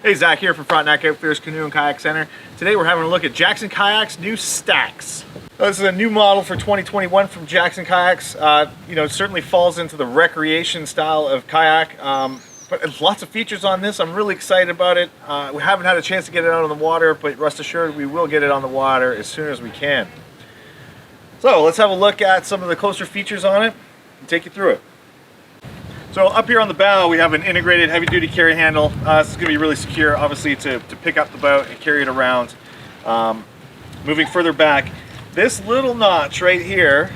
Hey, Zach here from Frontenac Outfitters Canoe and Kayak Center. Today we're having a look at Jackson Kayak's new Staxx. This is a new model for 2021 from Jackson Kayaks. It certainly falls into the recreation style of kayak, but there's lots of features on this. I'm really excited about it. We haven't had a chance to get it out on the water, but rest assured we will get it on the water as soon as we can. So let's have a look at some of the closer features on it and take you through it. So up here on the bow, we have an integrated heavy-duty carry handle. This is going to be really secure, obviously, to pick up the boat and carry it around. Moving further back, this little notch right here,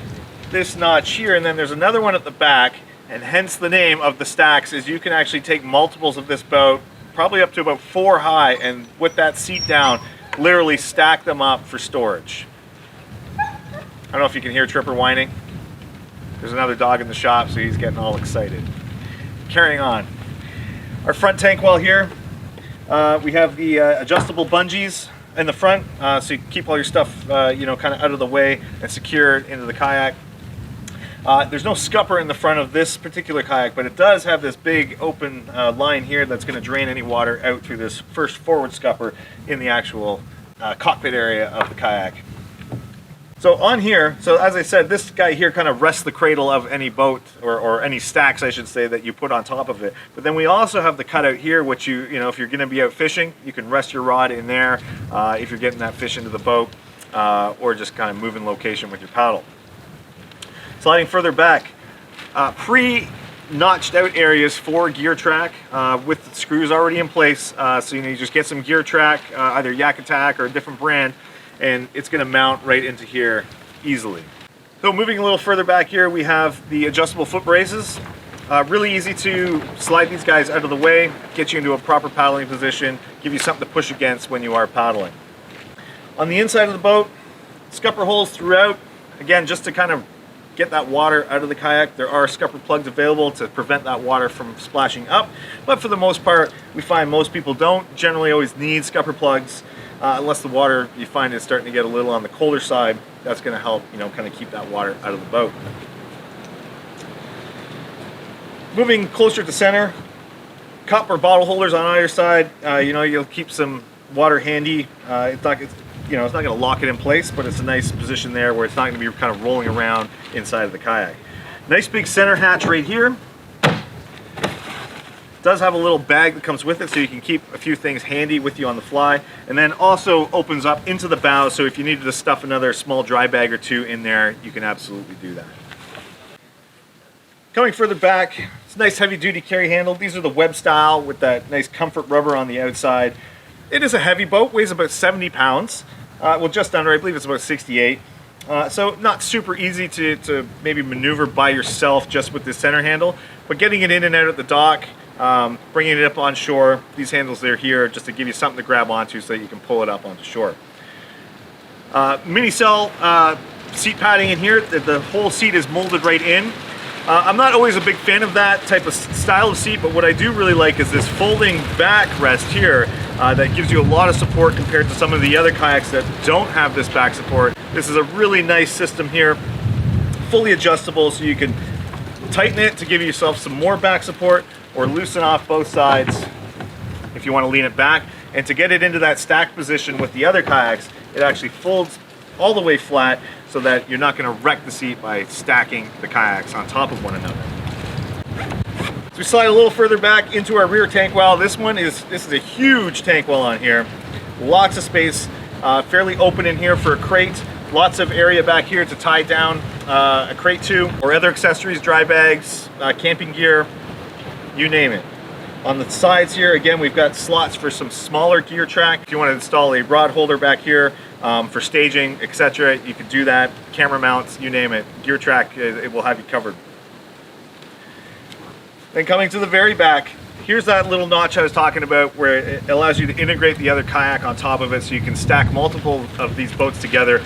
this notch here, and then there's another one at the back, and hence the name of the Staxx is you can actually take multiples of this boat, probably up to about 4 high, and with that seat down, literally stack them up for storage. I don't know if you can hear Tripper whining. There's another dog in the shop, so he's getting all excited. Carrying on. Our front tank well here, we have the adjustable bungees in the front, so you can keep all your stuff kind of out of the way and secure into the kayak. There's no scupper in the front of this particular kayak, but it does have this big open line here that's going to drain any water out through this first forward scupper in the actual cockpit area of the kayak. So on here, so as I said, this guy here kind of rests the cradle of any boat, or any Staxx, I should say, that you put on top of it. But then we also have the cutout here, which if you're going to be out fishing, you can rest your rod in there if you're getting that fish into the boat, or just kind of moving location with your paddle. Sliding further back, pre-notched out areas for gear track with the screws already in place. So you just get some gear track, either Yak Attack or a different brand, and it's going to mount right into here easily. So moving a little further back here, we have the adjustable foot braces. Really easy to slide these guys out of the way, get you into a proper paddling position, give you something to push against when you are paddling. On the inside of the boat, scupper holes throughout, again, just to kind of get that water out of the kayak. There are scupper plugs available to prevent that water from splashing up, but for the most part, we find most people don't generally always need scupper plugs. Unless the water you find is starting to get a little on the colder side, that's going to help, kind of keep that water out of the boat. Moving closer to center, cup or bottle holders on either side. You'll keep some water handy. It's not going to lock it in place, but it's a nice position there where it's not going to be kind of rolling around inside of the kayak. Nice big center hatch right here. Does have a little bag that comes with it, so you can keep a few things handy with you on the fly, and then also opens up into the bow, so if you needed to stuff another small dry bag or two in there, you can absolutely do that. Coming further back, it's a nice heavy duty carry handle. These are the web style with that nice comfort rubber on the outside. It is a heavy boat, weighs about 70 pounds. Well, just under, I believe it's about 68. So not super easy to maybe maneuver by yourself just with this center handle, but getting it in and out at the dock, bringing it up on shore. These handles are here just to give you something to grab onto so that you can pull it up onto shore. Mini cell seat padding in here. The whole seat is molded right in. I'm not always a big fan of that type of style of seat, but what I do really like is this folding backrest here that gives you a lot of support compared to some of the other kayaks that don't have this back support. This is a really nice system here, fully adjustable, so you can tighten it to give yourself some more back support, or loosen off both sides if you want to lean it back. And to get it into that stacked position with the other kayaks, it actually folds all the way flat so that you're not going to wreck the seat by stacking the kayaks on top of one another. So we slide a little further back into our rear tank well. This is a huge tank well on here. Lots of space, fairly open in here for a crate. Lots of area back here to tie down a crate to, or other accessories, dry bags, camping gear, you name it. On the sides here, again, we've got slots for some smaller gear track. If you want to install a rod holder back here for staging, etc., you could do that. Camera mounts, you name it. Gear track, it will have you covered. Then coming to the very back, here's that little notch I was talking about where it allows you to integrate the other kayak on top of it so you can stack multiple of these boats together.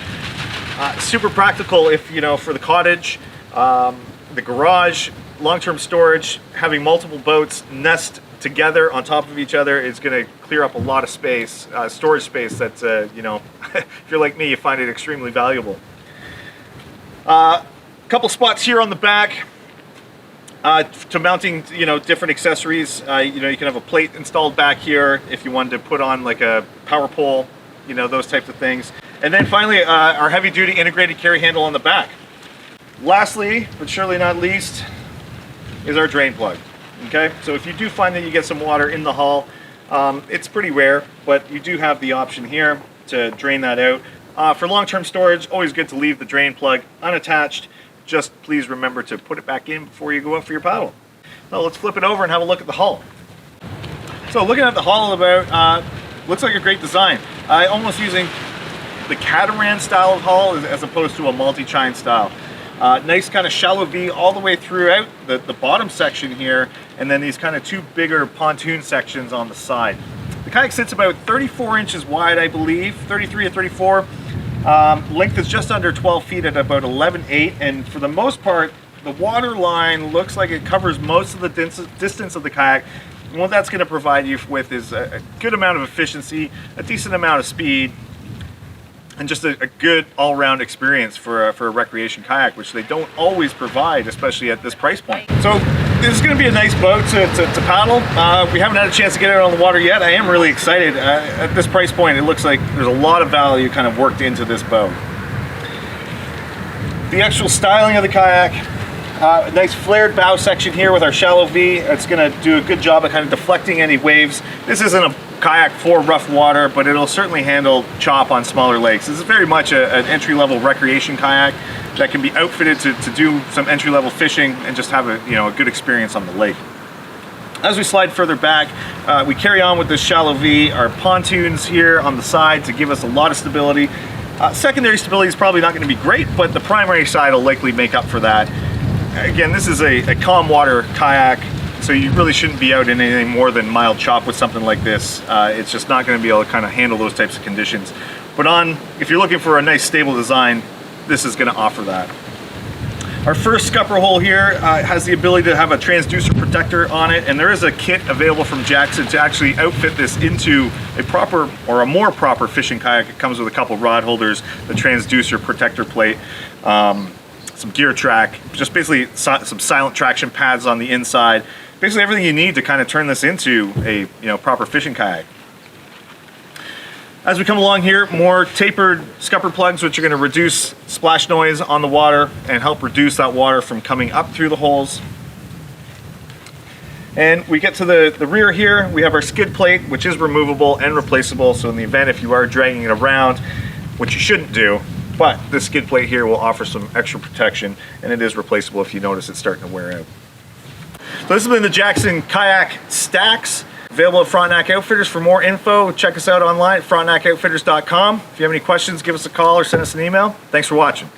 Super practical if, for the cottage, the garage, long-term storage. Having multiple boats nest together on top of each other is going to clear up a lot of space, storage space that, if you're like me, you find it extremely valuable. Couple spots here on the back. To mounting, different accessories, you can have a plate installed back here if you wanted to put on like a power pole, those types of things. And then finally, our heavy duty integrated carry handle on the back. Lastly, but surely not least, is our drain plug. Okay, so if you do find that you get some water in the hull, it's pretty rare, but you do have the option here to drain that out. For long-term storage, always good to leave the drain plug unattached. Just please remember to put it back in before you go out for your paddle. Now let's flip it over and have a look at the hull. So looking at the hull looks like a great design. Almost using the catamaran style of hull as opposed to a multi-chine style. Nice kind of shallow V all the way throughout the bottom section here, and then these kind of two bigger pontoon sections on the side. The kayak sits about 34 inches wide, I believe, 33 or 34. Length is just under 12 feet at about 11.8, and for the most part, the water line looks like it covers most of the distance of the kayak. And what that's going to provide you with is a good amount of efficiency, a decent amount of speed, and just a good all-round experience for a recreation kayak, which they don't always provide, especially at this price point. So this is going to be a nice boat to paddle. We haven't had a chance to get it on the water yet. I am really excited. At this price point, it looks like there's a lot of value kind of worked into this boat. The actual styling of the kayak, a nice flared bow section here with our shallow V. It's going to do a good job of kind of deflecting any waves. This isn't a kayak for rough water, but it'll certainly handle chop on smaller lakes. This is very much an entry-level recreation kayak that can be outfitted to do some entry-level fishing and just have a good experience on the lake. As we slide further back, we carry on with this shallow V, our pontoons here on the side to give us a lot of stability. Secondary stability is probably not going to be great, but the primary side will likely make up for that. Again, this is a calm water kayak, so you really shouldn't be out in anything more than mild chop with something like this. It's just not going to be able to kind of handle those types of conditions. But if you're looking for a nice stable design, this is going to offer that. Our first scupper hole here has the ability to have a transducer protector on it, and there is a kit available from Jackson to actually outfit this into a proper or a more proper fishing kayak. It comes with a couple rod holders, the transducer protector plate, some gear track, just basically some silent traction pads on the inside. Basically everything you need to kind of turn this into a proper fishing kayak. As we come along here, more tapered scupper plugs, which are going to reduce splash noise on the water and help reduce that water from coming up through the holes. And we get to the rear here, we have our skid plate, which is removable and replaceable. So in the event if you are dragging it around, which you shouldn't do, but this skid plate here will offer some extra protection, and it is replaceable if you notice it's starting to wear out. So this has been the Jackson Kayak Staxx, available at Frontenac Outfitters. For more info, check us out online at frontenacoutfitters.com. If you have any questions, give us a call or send us an email. Thanks for watching.